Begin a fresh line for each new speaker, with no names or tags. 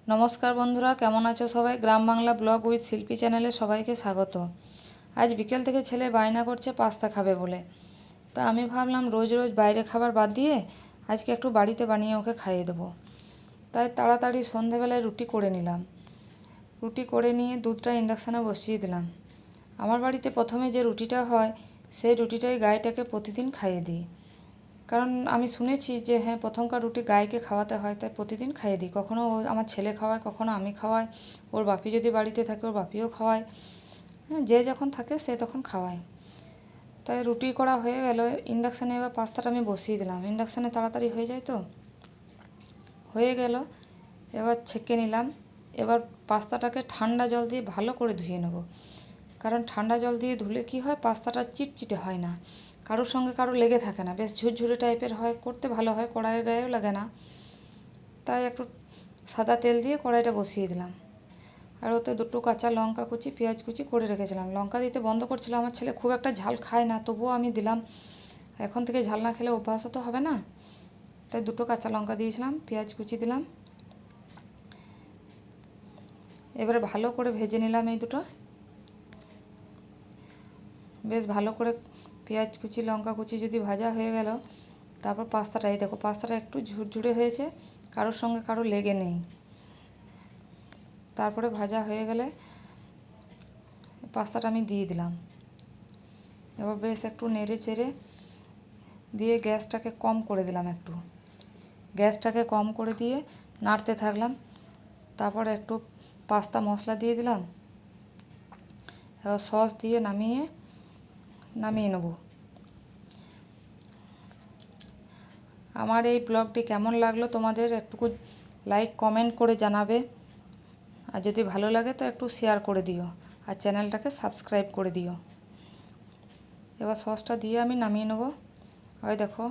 নমস্কার বন্ধুরা, কেমন আছো সবাই? গ্রাম বাংলা ব্লগ উইথ শিল্পী চ্যানেলে সবাইকে স্বাগত। আজ বিকেল থেকে ছেলে বায়না করছে পাস্তা খাবে বলে। তা আমি ভাবলাম রোজ রোজ বাইরে খাবার বাদ দিয়ে আজকে একটু বাড়িতে বানিয়ে ওকে খাইয়ে দেবো। তাই তাড়াতাড়ি সন্ধেবেলায় রুটি করে নিলাম। রুটি করে নিয়ে দুধটা ইন্ডাকশানে বসিয়ে দিলাম। আমার বাড়িতে প্রথমে যে রুটিটা হয় সেই রুটিটাই গাইটাকে প্রতিদিন খাইয়ে দিই। কারণ আমি শুনেছি যে হ্যাঁ, প্রথমকার রুটি গাইকে খাওয়াতে হয়, তাই প্রতিদিন খাইয়ে দিই। কখনও আমার ছেলে খাওয়ায়, কখনও আমি খাওয়াই, ওর বাপি যদি বাড়িতে থাকে ওর বাপিও খাওয়ায়। হ্যাঁ, যে যখন থাকে সে তখন খাওয়ায়। তাই রুটি করা হয়ে গেল, ইন্ডাকশানে এবার পাস্তাটা আমি বসিয়ে দিলাম। ইন্ডাকশানে তাড়াতাড়ি হয়ে যায় তো। হয়ে গেল, এবার ছেঁকে নিলাম। এবার পাস্তাটাকে ঠান্ডা জল দিয়ে ভালো করে ধুয়ে নেব। কারণ ঠান্ডা জল দিয়ে ধুলে কী হয়, পাস্তাটা চিটচিটে হয় না, কারোর সঙ্গে কারো লেগে থাকে না, বেশ ঝুরঝুরে টাইপের হয়, করতে ভালো হয়, কড়াইয়ের গায়েও লাগে না। তাই একটু সাদা তেল দিয়ে কড়াইটা বসিয়ে দিলাম। আর ওতে দুটো কাঁচা লঙ্কা কুচি, পেঁয়াজ কুচি করে রেখেছিলাম। লঙ্কা দিতে বন্ধ করছিল, আমার ছেলে খুব একটা ঝাল খায় না, তবুও আমি দিলাম। এখন থেকে ঝাল না খেলে অভ্যাসও তো হবে না, তাই দুটো কাঁচা লঙ্কা দিয়েছিলাম, পেঁয়াজ কুচি দিলাম। এবারে ভালো করে ভেজে নিলাম এই দুটো। বেশ ভালো করে পেঁয়াজ কুচি লঙ্কা কুচি যদি ভাজা হয়ে গেল, তারপর পাস্তাটা, এই দেখো পাস্তাটা একটু ঝুরঝুরে হয়েছে, কারোর সঙ্গে কারো লেগে নেই। তারপরে ভাজা হয়ে গেলে পাস্তাটা আমি দিয়ে দিলাম। এবার বেশ একটু নেড়ে চেড়ে দিয়ে গ্যাসটাকে কম করে দিলাম। একটু গ্যাসটাকে কম করে দিয়ে নাড়তে থাকলাম। তারপর একটু পাস্তা মশলা দিয়ে দিলাম। এবার সস দিয়ে নামিয়ে নেব। আমার এই ব্লগটি কেমন লাগলো তোমাদের একটু লাইক কমেন্ট করে জানাবে। আর যদি ভালো লাগে তো একটু শেয়ার করে দিও, আর চ্যানেলটাকে সাবস্ক্রাইব করে দিও। এবার সসটা দিয়ে আমি নামিয়ে নেব। ওই দেখো